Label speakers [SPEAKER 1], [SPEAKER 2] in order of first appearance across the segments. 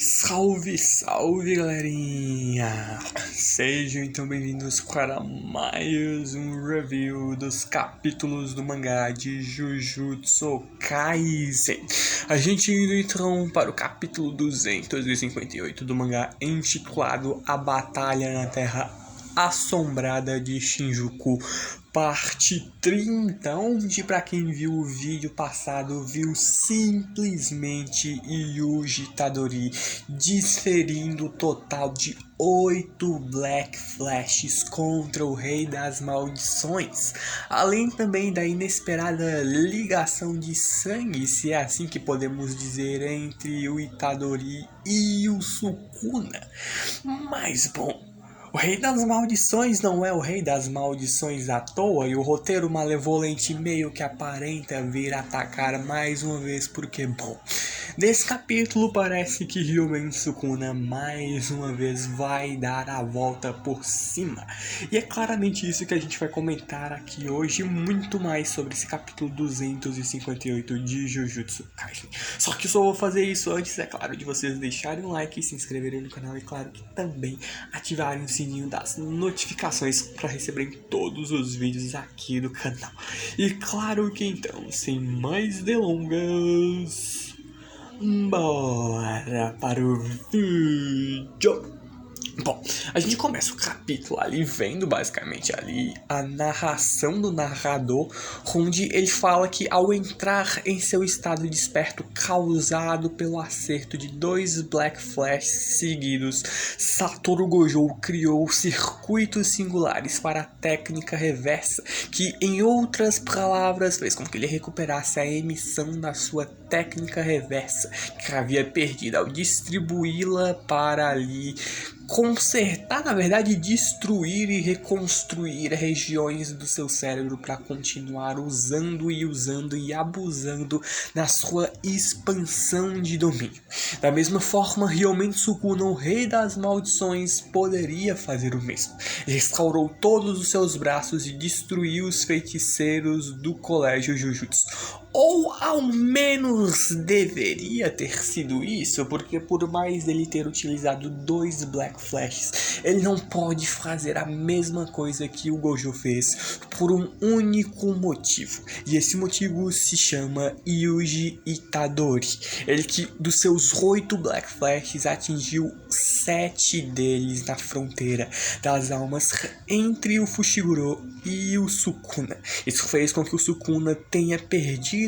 [SPEAKER 1] Salve, salve galerinha! Sejam então bem-vindos para mais um review dos capítulos do mangá de Jujutsu Kaisen. A gente indo então para o capítulo 258 do mangá, intitulado A Batalha na Terra Assombrada de Shinjuku, parte 30, onde pra quem viu o vídeo passado viu simplesmente Yuji Itadori desferindo o total de 8 Black Flashes contra o Rei das Maldições, além também da inesperada ligação de sangue, se é assim que podemos dizer, entre o Itadori e o Sukuna. Mas bom, o Rei das Maldições não é o Rei das Maldições à toa, e o roteiro malevolente meio que aparenta vir atacar mais uma vez porque, bom, nesse capítulo parece que Ryomen Sukuna mais uma vez vai dar a volta por cima. E é claramente isso que a gente vai comentar aqui hoje, muito mais sobre esse capítulo 258 de Jujutsu Kaisen. Só que eu só vou fazer isso antes, é claro, de vocês deixarem um like, se inscreverem no canal e, claro, que também ativarem o sininho das notificações para receberem todos os vídeos aqui do canal. E claro que então, sem mais delongas, bora para o vídeo! Bom, a gente começa o capítulo ali vendo basicamente ali a narração do narrador, onde ele fala que ao entrar em seu estado desperto causado pelo acerto de 2 Black Flash seguidos, Satoru Gojo criou circuitos singulares para a técnica reversa, que em outras palavras fez com que ele recuperasse a emissão da sua técnica reversa, que havia perdido ao distribuí-la para ali consertar, na verdade, destruir e reconstruir regiões do seu cérebro para continuar usando e abusando na sua expansão de domínio. Da mesma forma, Ryomen Sukuna, o Rei das Maldições, poderia fazer o mesmo. Ele restaurou todos os seus braços e destruiu os feiticeiros do Colégio Jujutsu. Ou ao menos deveria ter sido isso, porque por mais dele ter utilizado 2 Black Flashes, ele não pode fazer a mesma coisa que o Gojo fez por um único motivo. E esse motivo se chama Yuji Itadori. Ele que dos seus 8 Black Flashes atingiu 7 deles na fronteira das almas entre o Fushiguro e o Sukuna. Isso fez com que o Sukuna tenha perdido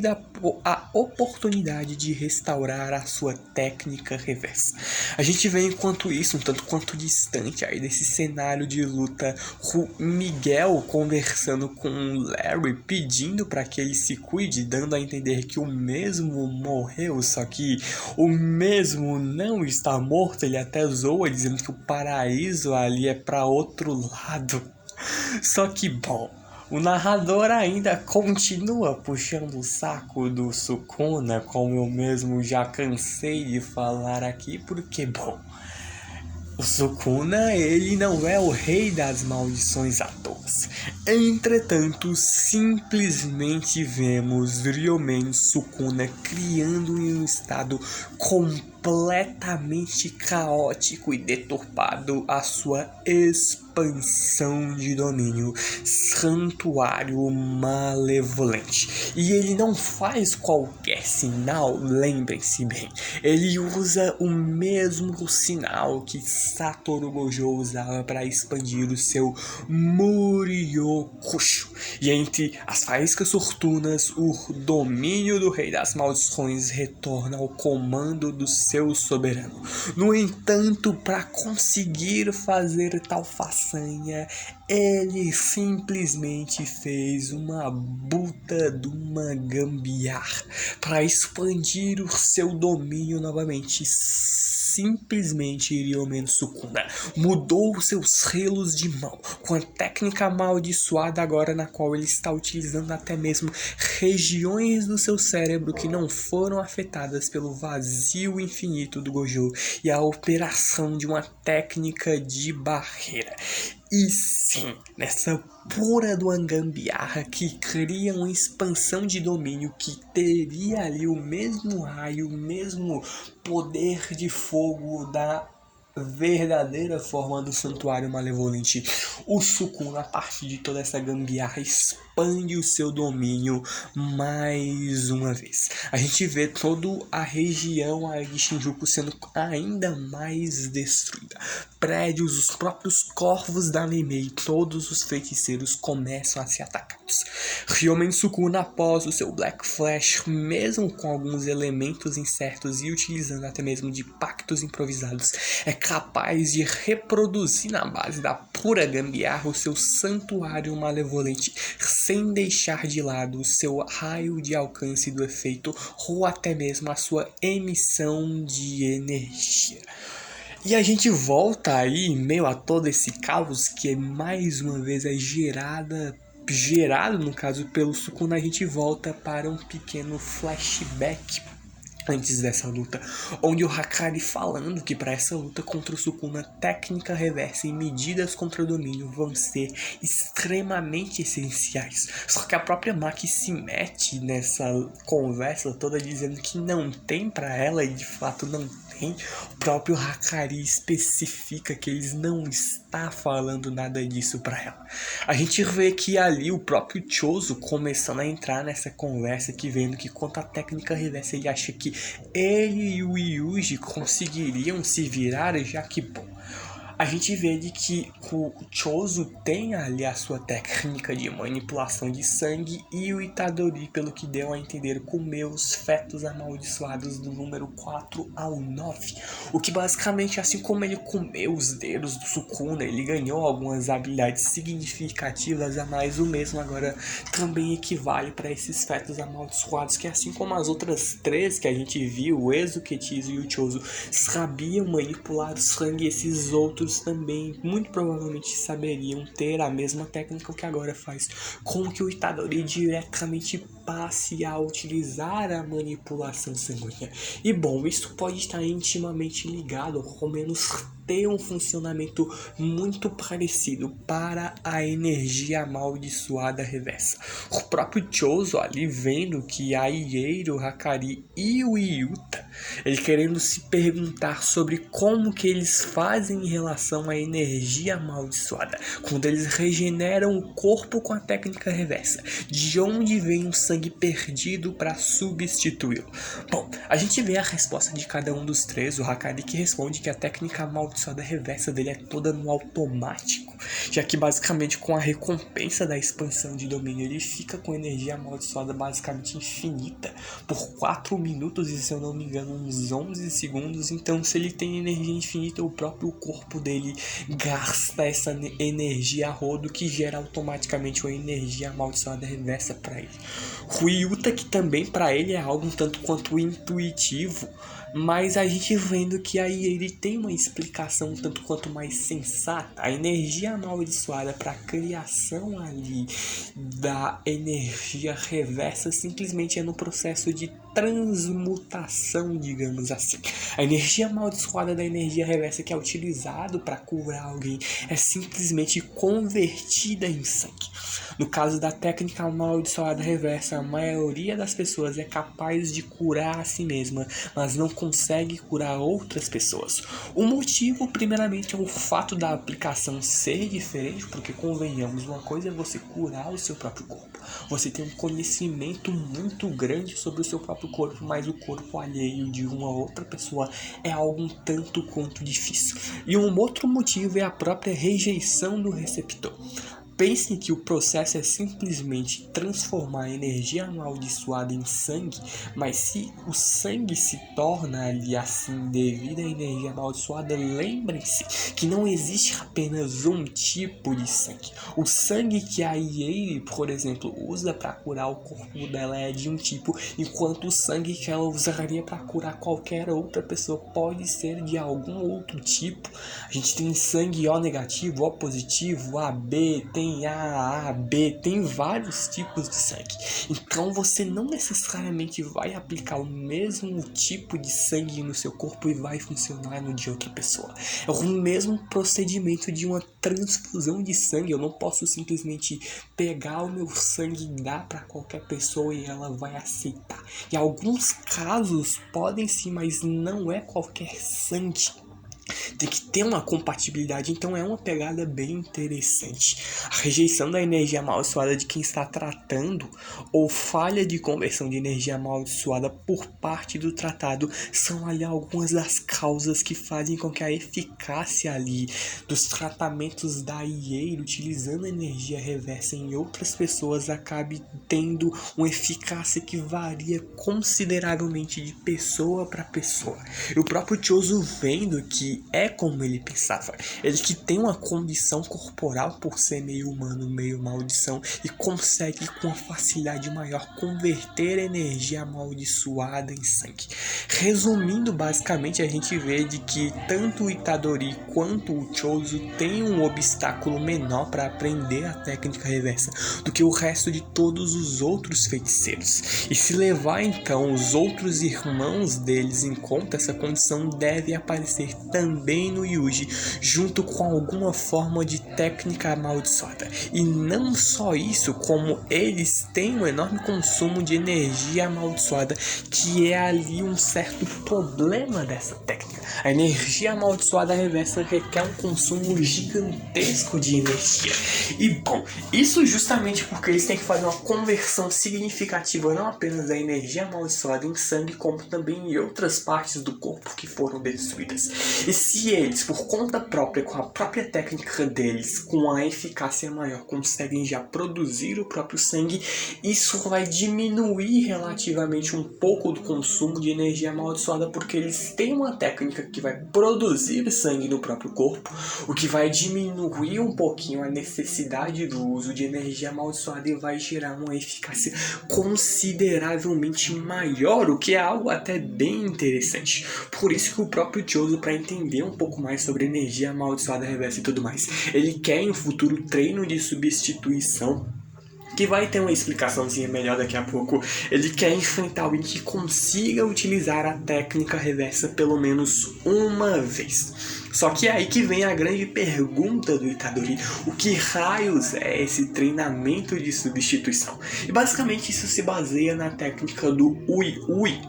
[SPEAKER 1] a oportunidade de restaurar a sua técnica reversa. A gente vê enquanto isso, um tanto quanto distante aí desse cenário de luta, o Miguel conversando com o Larry, pedindo para que ele se cuide, dando a entender que o mesmo morreu, só que o mesmo não está morto. Ele até zoa dizendo que o paraíso ali é para outro lado. Só que, bom, o narrador ainda continua puxando o saco do Sukuna, como eu mesmo já cansei de falar aqui, porque, bom, o Sukuna, ele não é o Rei das Maldições à toa. Entretanto, simplesmente vemos Ryomen Sukuna criando em um estado completamente caótico e deturpado a sua expansão de domínio, Santuário Malevolente. E ele não faz qualquer sinal, lembrem-se bem, ele usa o mesmo sinal que Satoru Gojo usava para expandir o seu Muryokusho. E entre as faíscas fortunas, o domínio do Rei das Maldições retorna ao comando do seu soberano. No entanto, para conseguir fazer tal façanha, ele simplesmente fez uma puta de uma gambiarra para expandir o seu domínio novamente. Simplesmente Ryomen Sukuna mudou seus relos de mão com a técnica amaldiçoada agora, na qual ele está utilizando até mesmo regiões do seu cérebro que não foram afetadas pelo vazio infinito do Gojo e a operação de uma técnica de barreira. E sim, nessa pura do gambiarra que cria uma expansão de domínio que teria ali o mesmo raio, o mesmo poder de fogo da verdadeira forma do santuário malevolente. O Sukuna, a partir de toda essa gambiarra, expande o seu domínio mais uma vez. A gente vê toda a região de Shinjuku sendo ainda mais destruída. Prédios, os próprios corvos da Nemei, todos os feiticeiros começam a ser atacados. Ryomen Sukuna, após o seu Black Flash, mesmo com alguns elementos incertos e utilizando até mesmo de pactos improvisados, é capaz de reproduzir na base da pura gambiarra o seu santuário malevolente, sem deixar de lado o seu raio de alcance do efeito ou até mesmo a sua emissão de energia. E a gente volta aí, em meio a todo esse caos que mais uma vez é gerado no caso pelo Sukuna, a gente volta para um pequeno flashback antes dessa luta, onde o Hakari falando que para essa luta contra o Sukuna, técnica reversa e medidas contra o domínio vão ser extremamente essenciais. Só que a própria Maki se mete nessa conversa toda dizendo que não tem para ela, e de fato não tem. O próprio Hakari especifica que eles não está falando nada disso para ela. A gente vê que ali o próprio Chozo começando a entrar nessa conversa, que vendo que quanto à técnica reversa ele acha que ele e o Yuji conseguiriam se virar, já que, bom, a gente vê de que o Chozo tem ali a sua técnica de manipulação de sangue e o Itadori, pelo que deu a entender, comeu os fetos amaldiçoados do número 4 ao 9. O que basicamente, assim como ele comeu os dedos do Sukuna, ele ganhou algumas habilidades significativas a mais. O mesmo agora também equivale para esses fetos amaldiçoados, que assim como as outras três que a gente viu, o Ezo, o Ketizo e o Chozo, sabiam manipular o sangue, esses outros também muito provavelmente saberiam ter a mesma técnica, que agora faz com que o Itadori diretamente passe a utilizar a manipulação sanguínea. E bom, isso pode estar intimamente ligado, ou ao menos ter um funcionamento muito parecido para a energia amaldiçoada reversa. O próprio Chozo ali vendo que a Ieiro, o Hakari e o Yuta, ele querendo se perguntar sobre como que eles fazem em relação à energia amaldiçoada, quando eles regeneram o corpo com a técnica reversa, de onde vem o sangue perdido para substituí-lo. Bom, a gente vê a resposta de cada um dos três. O Hakari que responde que a técnica amaldiçoada reversa dele é toda no automático, já que basicamente com a recompensa da expansão de domínio ele fica com energia amaldiçoada basicamente infinita por 4 minutos e, se eu não me engano, uns 11 segundos. Então, se ele tem energia infinita, o próprio corpo dele gasta essa energia a rodo, que gera automaticamente uma energia amaldiçoada reversa para ele. O Yuta, que também para ele é algo um tanto quanto intuitivo, mas a gente vendo que aí ele tem uma explicação um tanto quanto mais sensata. A energia amaldiçoada para a criação ali da energia reversa simplesmente é no processo de transmutação, digamos assim. A energia amaldiçoada da energia reversa que é utilizado para curar alguém é simplesmente convertida em sangue. No caso da técnica amaldiçoada reversa, a maioria das pessoas é capaz de curar a si mesma, mas não consegue curar outras pessoas. O motivo, primeiramente, é o fato da aplicação ser diferente, porque, convenhamos, uma coisa é você curar o seu próprio corpo. Você tem um conhecimento muito grande sobre o seu próprio corpo, mas o corpo alheio de uma outra pessoa é algo um tanto quanto difícil. E um outro motivo é a própria rejeição do receptor. Pensem que o processo é simplesmente transformar a energia amaldiçoada em sangue, mas se o sangue se torna ali assim devido à energia amaldiçoada, lembrem-se que não existe apenas um tipo de sangue. O sangue que a Ieiri, por exemplo, usa para curar o corpo dela é de um tipo, enquanto o sangue que ela usaria para curar qualquer outra pessoa pode ser de algum outro tipo. A gente tem sangue O negativo, O positivo, AB, tem tem A, B, tem vários tipos de sangue. Então você não necessariamente vai aplicar o mesmo tipo de sangue no seu corpo e vai funcionar no de outra pessoa. É o mesmo procedimento de uma transfusão de sangue. Eu não posso simplesmente pegar o meu sangue e dar para qualquer pessoa e ela vai aceitar. Em alguns casos podem sim, mas não é qualquer sangue. Tem que ter uma compatibilidade, então é uma pegada bem interessante. A rejeição da energia amaldiçoada de quem está tratando ou falha de conversão de energia amaldiçoada por parte do tratado são ali algumas das causas que fazem com que a eficácia ali dos tratamentos da IEIR utilizando a energia reversa em outras pessoas acabe tendo uma eficácia que varia consideravelmente de pessoa para pessoa. E o próprio Choso vendo que é como ele pensava. Ele que tem uma condição corporal por ser meio humano, meio maldição, e consegue com uma facilidade maior converter energia amaldiçoada em sangue. Resumindo, basicamente a gente vê de que tanto o Itadori quanto o Choso tem um obstáculo menor para aprender a técnica reversa do que o resto de todos os outros feiticeiros. E se levar então os outros irmãos deles em conta, essa condição deve aparecer também no Yuji, junto com alguma forma de técnica amaldiçoada. E não só isso, como eles têm um enorme consumo de energia amaldiçoada, que é ali um certo problema dessa técnica. A energia amaldiçoada reversa requer um consumo gigantesco de energia. E bom, isso justamente porque eles têm que fazer uma conversão significativa não apenas da energia amaldiçoada em sangue, como também em outras partes do corpo que foram destruídas. E se eles, por conta própria, com a própria técnica deles, com a eficácia maior, conseguem já produzir o próprio sangue, isso vai diminuir relativamente um pouco do consumo de energia amaldiçoada, porque eles têm uma técnica que vai produzir sangue no próprio corpo, o que vai diminuir um pouquinho a necessidade do uso de energia amaldiçoada e vai gerar uma eficácia consideravelmente maior, o que é algo até bem interessante. Por isso que o próprio Choso, para entender um pouco mais sobre energia amaldiçoada reversa e tudo mais, ele quer em um futuro treino de substituição, que vai ter uma explicaçãozinha melhor daqui a pouco. Ele quer enfrentar alguém que consiga utilizar a técnica reversa pelo menos uma vez. Só que é aí que vem a grande pergunta do Itadori: o que raios é esse treinamento de substituição? E basicamente isso se baseia na técnica do Ui.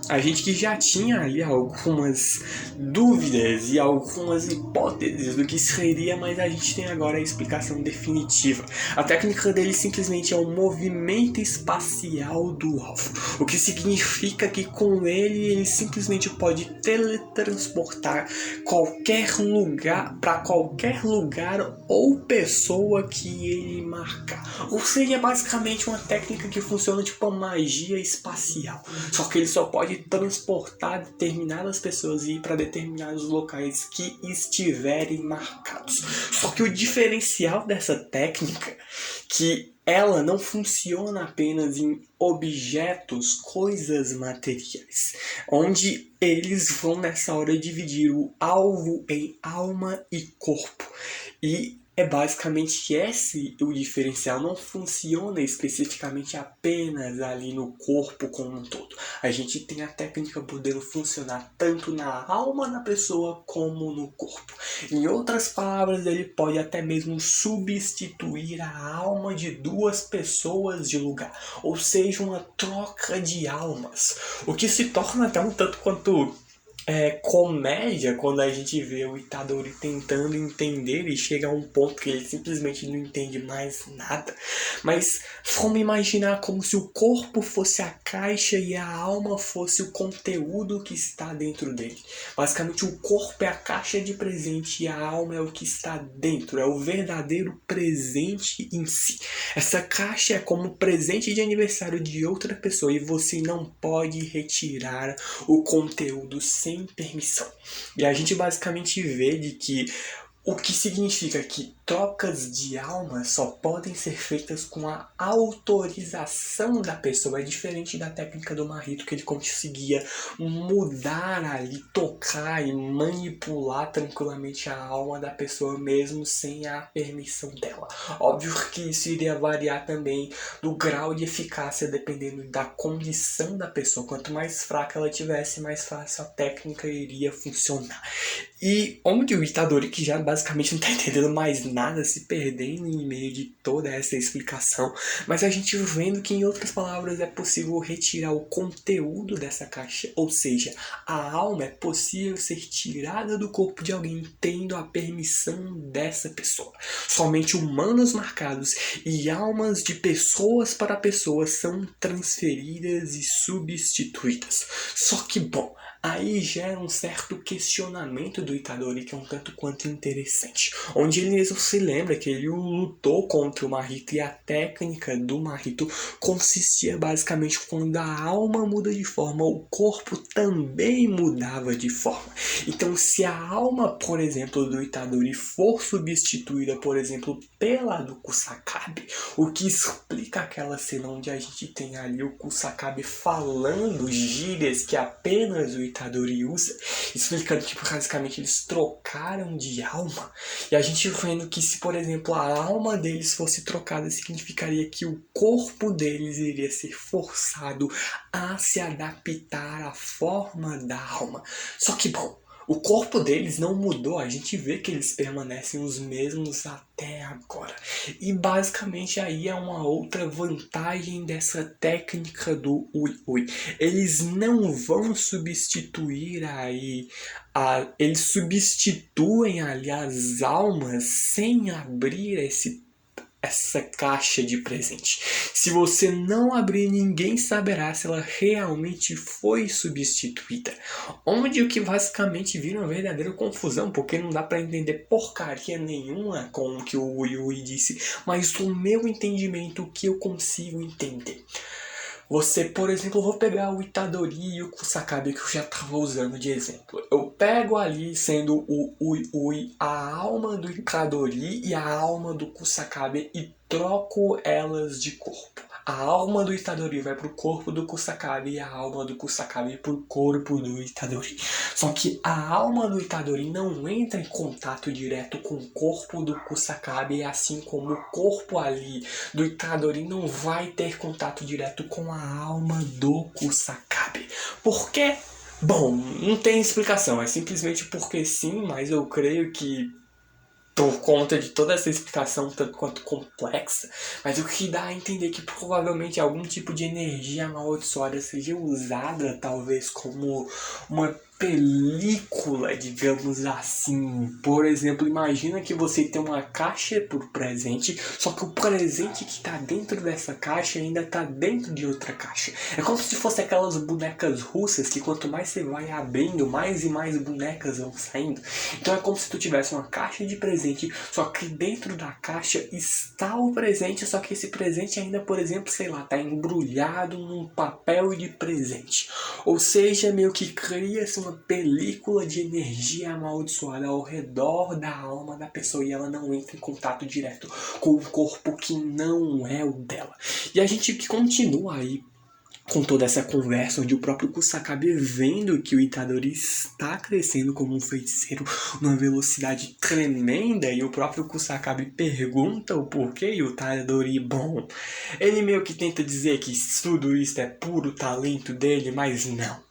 [SPEAKER 1] A gente que já tinha ali algumas dúvidas e algumas hipóteses do que seria, mas a gente tem agora a explicação definitiva. A técnica dele simplesmente é um movimento espacial do alvo, o que significa que com ele simplesmente pode teletransportar qualquer lugar para qualquer lugar ou pessoa que ele marcar. Ou seja, é basicamente uma técnica que funciona tipo uma magia espacial, só que ele só pode transportar determinadas pessoas e ir para determinados locais que estiverem marcados. Só que o diferencial dessa técnica, que ela não funciona apenas em objetos, coisas materiais, onde eles vão nessa hora dividir o alvo em alma e corpo. E é basicamente esse o diferencial, não funciona especificamente apenas ali no corpo como um todo. A gente tem a técnica podendo funcionar tanto na alma da pessoa como no corpo. Em outras palavras, ele pode até mesmo substituir a alma de duas pessoas de lugar, ou seja, uma troca de almas, o que se torna até um tanto quanto comédia quando a gente vê o Itadori tentando entender e chega a um ponto que ele simplesmente não entende mais nada. Mas vamos imaginar como se o corpo fosse a caixa e a alma fosse o conteúdo que está dentro dele. Basicamente o corpo é a caixa de presente e a alma é o que está dentro, é o verdadeiro presente em si. Essa caixa é como presente de aniversário de outra pessoa e você não pode retirar o conteúdo sem permissão. E a gente basicamente vê de que O que significa que trocas de alma só podem ser feitas com a autorização da pessoa. É diferente da técnica do Mahito, que ele conseguia mudar ali, tocar e manipular tranquilamente a alma da pessoa mesmo sem a permissão dela. Óbvio que isso iria variar também do grau de eficácia dependendo da condição da pessoa. Quanto mais fraca ela tivesse, mais fácil a técnica iria funcionar. E onde o Itadori, que já basicamente não tá entendendo mais nada, se perdendo em meio de toda essa explicação, mas a gente vendo que, em outras palavras, é possível retirar o conteúdo dessa caixa, ou seja, a alma é possível ser tirada do corpo de alguém tendo a permissão dessa pessoa. Somente humanos marcados e almas de pessoas para pessoas são transferidas e substituídas. Só que, bom, aí gera um certo questionamento do Itadori, que é um tanto quanto interessante. Onde ele mesmo se lembra que ele lutou contra o Mahito e a técnica do Mahito consistia basicamente quando a alma muda de forma, o corpo também mudava de forma. Então, se a alma, por exemplo, do Itadori for substituída, por exemplo, pela do Kusakabe, o que explica aquela cena onde a gente tem ali o Kusakabe falando gírias que apenas o Itadori usa, explicando que basicamente eles trocaram de alma. E a gente vendo que se, por exemplo, a alma deles fosse trocada, significaria que o corpo deles iria ser forçado a se adaptar à forma da alma. Só que, bom, o corpo deles não mudou, a gente vê que eles permanecem os mesmos até agora. E basicamente aí é uma outra vantagem dessa técnica do Ui-Ui. Eles não vão substituir aí, eles substituem ali as almas sem abrir essa caixa de presente. Se você não abrir, ninguém saberá se ela realmente foi substituída. Onde o que basicamente vira uma verdadeira confusão, porque não dá para entender porcaria nenhuma com o que o Yui disse, mas o meu entendimento, o que eu consigo entender. Você, por exemplo, eu vou pegar o Itadori e o Kusakabe que eu já estava usando de exemplo. Eu pego ali, sendo o Ui-Ui, a alma do Itadori e a alma do Kusakabe e troco elas de corpo. A alma do Itadori vai pro corpo do Kusakabe e a alma do Kusakabe pro corpo do Itadori. Só que a alma do Itadori não entra em contato direto com o corpo do Kusakabe, assim como o corpo ali do Itadori não vai ter contato direto com a alma do Kusakabe. Por quê? Bom, não tem explicação, é simplesmente porque sim, mas eu creio que por conta de toda essa explicação tanto quanto complexa, mas o que dá a entender que provavelmente algum tipo de energia amaldiçoada seja usada talvez como uma película, digamos assim. Por exemplo, imagina que você tem uma caixa por presente, só que o presente que está dentro dessa caixa ainda está dentro de outra caixa. É como se fosse aquelas bonecas russas que quanto mais você vai abrindo, mais e mais bonecas vão saindo. Então é como se tu tivesse uma caixa de presente, só que dentro da caixa está o presente, só que esse presente ainda, por exemplo, sei lá, está embrulhado num papel de presente. Ou seja, meio que cria-se uma película de energia amaldiçoada ao redor da alma da pessoa e ela não entra em contato direto com o corpo que não é o dela. E a gente que continua aí com toda essa conversa, onde o próprio Kusakabe, vendo que o Itadori está crescendo como um feiticeiro numa velocidade tremenda, e o próprio Kusakabe pergunta o porquê, e o Itadori, bom, ele meio que tenta dizer que tudo isso é puro talento dele, mas não.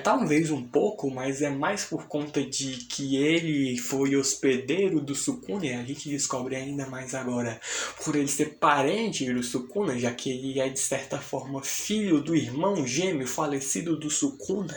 [SPEAKER 1] Talvez um pouco, mas é mais por conta de que ele foi hospedeiro do Sukuna, e a gente descobre ainda mais agora por ele ser parente do Sukuna, já que ele é de certa forma filho do irmão gêmeo falecido do Sukuna.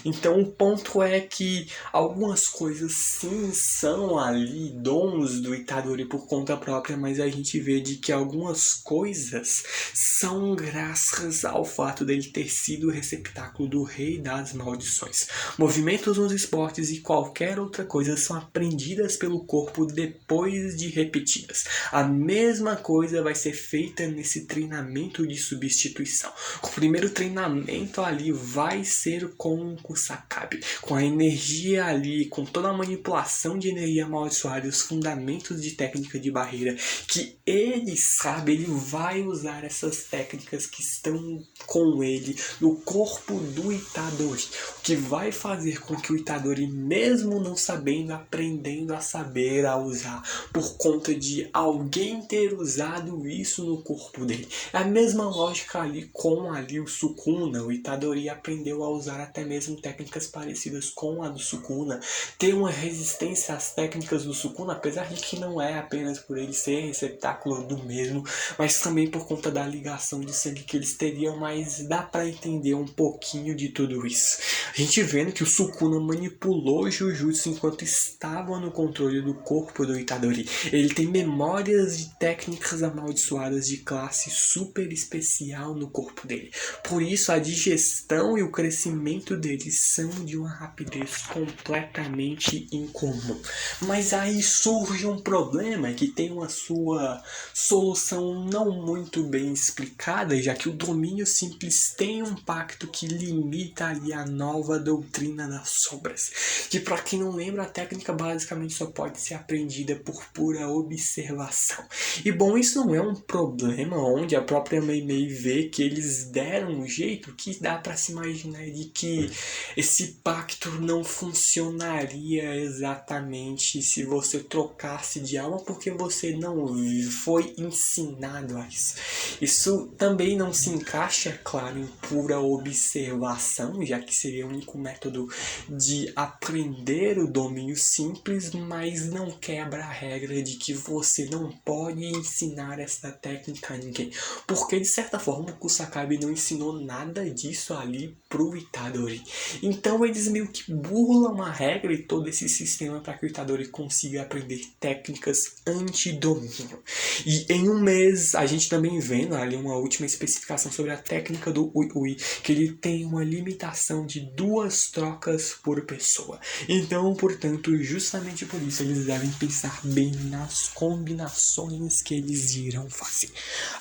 [SPEAKER 1] Então o ponto é que algumas coisas sim são ali dons do Itadori por conta própria, mas a gente vê de que algumas coisas são graças ao fato dele ter sido o receptáculo do rei da das maldições. Movimentos nos esportes e qualquer outra coisa são aprendidas pelo corpo depois de repetidas. A mesma coisa vai ser feita nesse treinamento de substituição. O primeiro treinamento ali vai ser com o Kusakabe, com a energia ali, com toda a manipulação de energia amaldiçoada e os fundamentos de técnica de barreira que ele sabe, ele vai usar essas técnicas que estão com ele no corpo do Itadori, o que vai fazer com que o Itadori, mesmo não sabendo, aprendendo a saber a usar, por conta de alguém ter usado isso no corpo dele. É a mesma lógica ali com ali o Sukuna. O Itadori aprendeu a usar até mesmo técnicas parecidas com a do Sukuna, ter uma resistência às técnicas do Sukuna, apesar de que não é apenas por ele ser receptáculo do mesmo, mas também por conta da ligação de sangue que eles teriam, mas dá pra entender um pouquinho de tudo isso. A gente vendo que o Sukuna manipulou o Jujutsu enquanto estava no controle do corpo do Itadori. Ele tem memórias de técnicas amaldiçoadas de classe super especial no corpo dele. Por isso a digestão e o crescimento dele são de uma rapidez completamente incomum. Mas aí surge um problema que tem uma sua solução não muito bem explicada, já que o domínio simples tem um pacto que limita ali a nova doutrina das sombras, que para quem não lembra, a técnica basicamente só pode ser aprendida por pura observação. E bom, isso não é um problema, onde a própria Meimei vê que eles deram um jeito que dá para se imaginar de que esse pacto não funcionaria exatamente se você trocasse de alma, porque você não foi ensinado a isso. Isso também não se encaixa, claro, em pura observação, já que seria o único método de aprender o domínio simples, mas não quebra a regra de que você não pode ensinar essa técnica a ninguém, porque de certa forma o Kusakabe não ensinou nada disso ali pro Itadori. Então eles meio que burlam a regra e todo esse sistema para que o Itadori consiga aprender técnicas anti-domínio. E em um mês a gente também vendo ali uma última especificação sobre a técnica do Ui Ui, que ele tem uma limitação de 2 trocas por pessoa. Então, portanto, justamente por isso eles devem pensar bem nas combinações que eles irão fazer.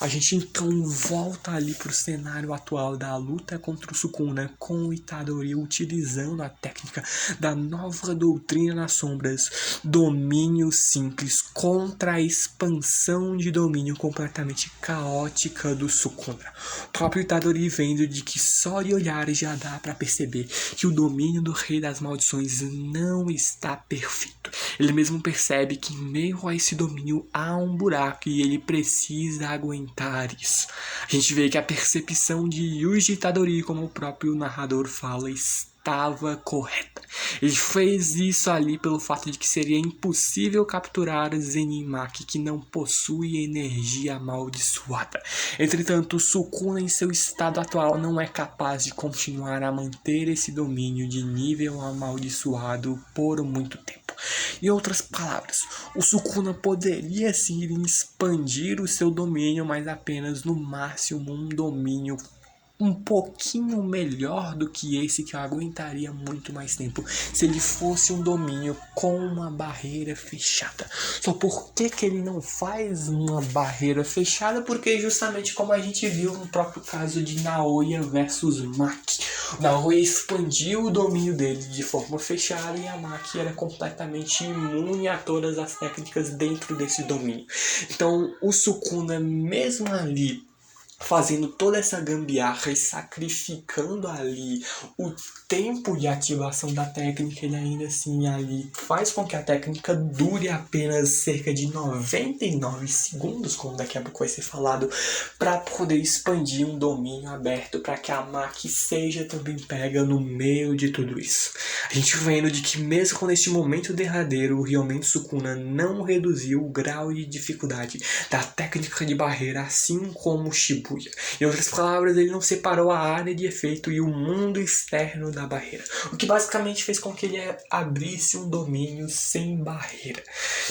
[SPEAKER 1] A gente então volta ali pro cenário atual da luta contra o Sukuna, com o Itadori utilizando a técnica da nova doutrina nas sombras, domínio simples, contra a expansão de domínio completamente caótica do Sukuna. O próprio Itadori vendo de que só de olhar já dá para perceber que o domínio do Rei das Maldições não está perfeito. Ele mesmo percebe que em meio a esse domínio há um buraco e ele precisa aguentar isso. A gente vê que a percepção de Yuji Itadori, como o próprio narrador fala, estava correta. Ele fez isso ali pelo fato de que seria impossível capturar Zenimaki, que não possui energia amaldiçoada. Entretanto, Sukuna em seu estado atual não é capaz de continuar a manter esse domínio de nível amaldiçoado por muito tempo. Em outras palavras, o Sukuna poderia sim expandir o seu domínio, mas apenas no máximo um domínio um pouquinho melhor do que esse, que eu aguentaria muito mais tempo se ele fosse um domínio com uma barreira fechada. Só por que ele não faz uma barreira fechada? Porque justamente como a gente viu no próprio caso de Naoya versus Maki, o Naoya expandiu o domínio dele de forma fechada e a Maki era completamente imune a todas as técnicas dentro desse domínio. Então o Sukuna, mesmo ali fazendo toda essa gambiarra e sacrificando ali o tempo de ativação da técnica, ele ainda assim ali faz com que a técnica dure apenas cerca de 99 segundos, como daqui a pouco vai ser falado, para poder expandir um domínio aberto, para que a Maki seja também pega no meio de tudo isso. A gente vendo de que mesmo neste momento derradeiro, o Ryomen Sukuna não reduziu o grau de dificuldade da técnica de barreira, assim como o Shibuya. Shibuya. Em outras palavras, ele não separou a área de efeito e o mundo externo da barreira, o que basicamente fez com que ele abrisse um domínio sem barreira.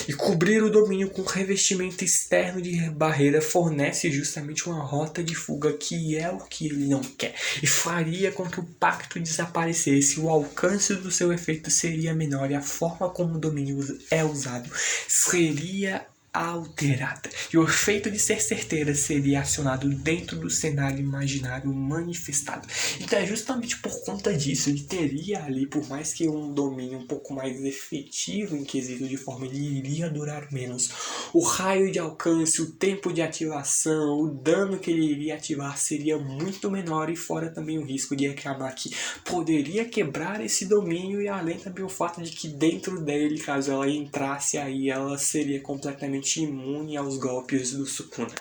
[SPEAKER 1] E cobrir o domínio com revestimento externo de barreira fornece justamente uma rota de fuga, que é o que ele não quer, e faria com que o pacto desaparecesse. O alcance do seu efeito seria menor e a forma como o domínio é usado seria alterada, e o efeito de ser certeira seria acionado dentro do cenário imaginário manifestado. Então é justamente por conta disso, ele teria ali, por mais que um domínio um pouco mais efetivo em quesito de forma, ele iria durar menos. O raio de alcance, o tempo de ativação, o dano que ele iria ativar seria muito menor, e fora também o risco de reclamar que poderia quebrar esse domínio, e além também o fato de que dentro dele, caso ela entrasse aí, ela seria completamente imune aos golpes do Sukuna.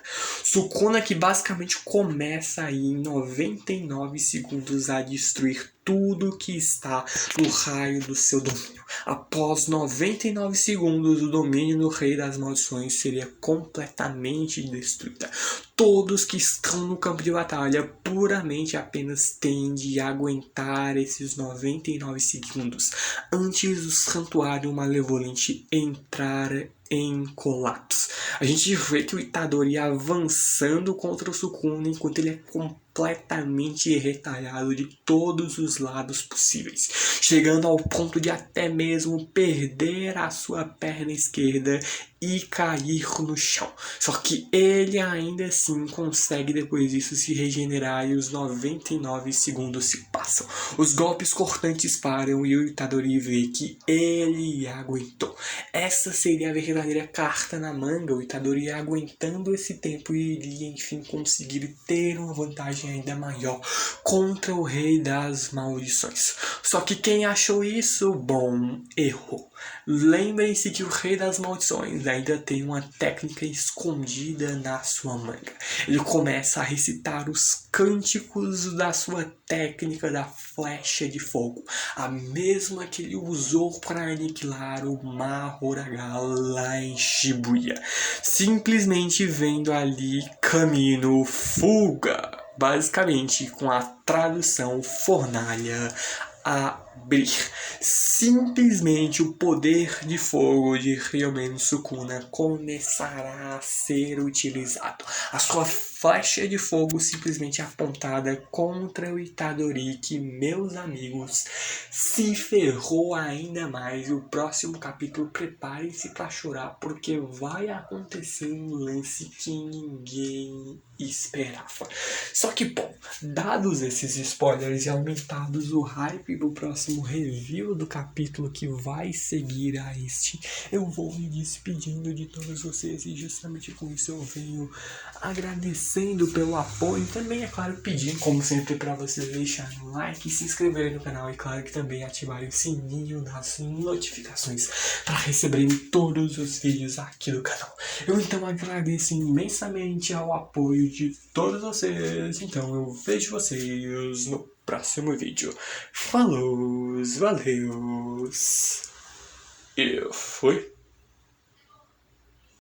[SPEAKER 1] Sukuna que basicamente começa aí em 99 segundos a destruir tudo que está no raio do seu domínio. Após 99 segundos, o domínio do Rei das Maldições seria completamente destruído. Todos que estão no campo de batalha puramente apenas têm de aguentar esses 99 segundos antes do Santuário Malevolente entrar em colapso. A gente vê que o Itadori ia avançando contra o Sukuna enquanto ele é completamente retalhado de todos os lados possíveis, chegando ao ponto de até mesmo perder a sua perna esquerda e cair no chão. Só que ele ainda assim consegue depois disso se regenerar, e os 99 segundos se passam. Os golpes cortantes param e o Itadori vê que ele aguentou. Essa seria a verdadeira carta na manga. O Itadori aguentando esse tempo e iria enfim conseguir ter uma vantagem ainda maior contra o Rei das Maldições. Só que quem achou isso? Bom, errou. Lembrem-se que o Rei das Maldições ainda tem uma técnica escondida na sua manga. Ele começa a recitar os cânticos da sua técnica da flecha de fogo, a mesma que ele usou para aniquilar o Mahoraga lá em Shibuya, simplesmente vendo ali caminho fuga, basicamente com a tradução fornalha abrir. Simplesmente o poder de fogo de Ryomen Sukuna começará a ser utilizado. A sua flecha de fogo simplesmente apontada contra o Itadori, que, meus amigos, se ferrou ainda mais. O próximo capítulo, preparem-se para chorar, porque vai acontecer um lance que ninguém esperava. Só que, bom, dados esses spoilers e aumentados o hype do próximo review do capítulo que vai seguir a este, eu vou me despedindo de todos vocês, e justamente com isso eu venho agradecendo pelo apoio, e também, é claro, pedindo, como sempre, para vocês deixarem um like, se inscreverem no canal, e claro que também ativarem o sininho das notificações para receberem todos os vídeos aqui do canal. Eu então agradeço imensamente ao apoio de todos vocês. Então eu vejo vocês no próximo vídeo. Falou, valeu e fui!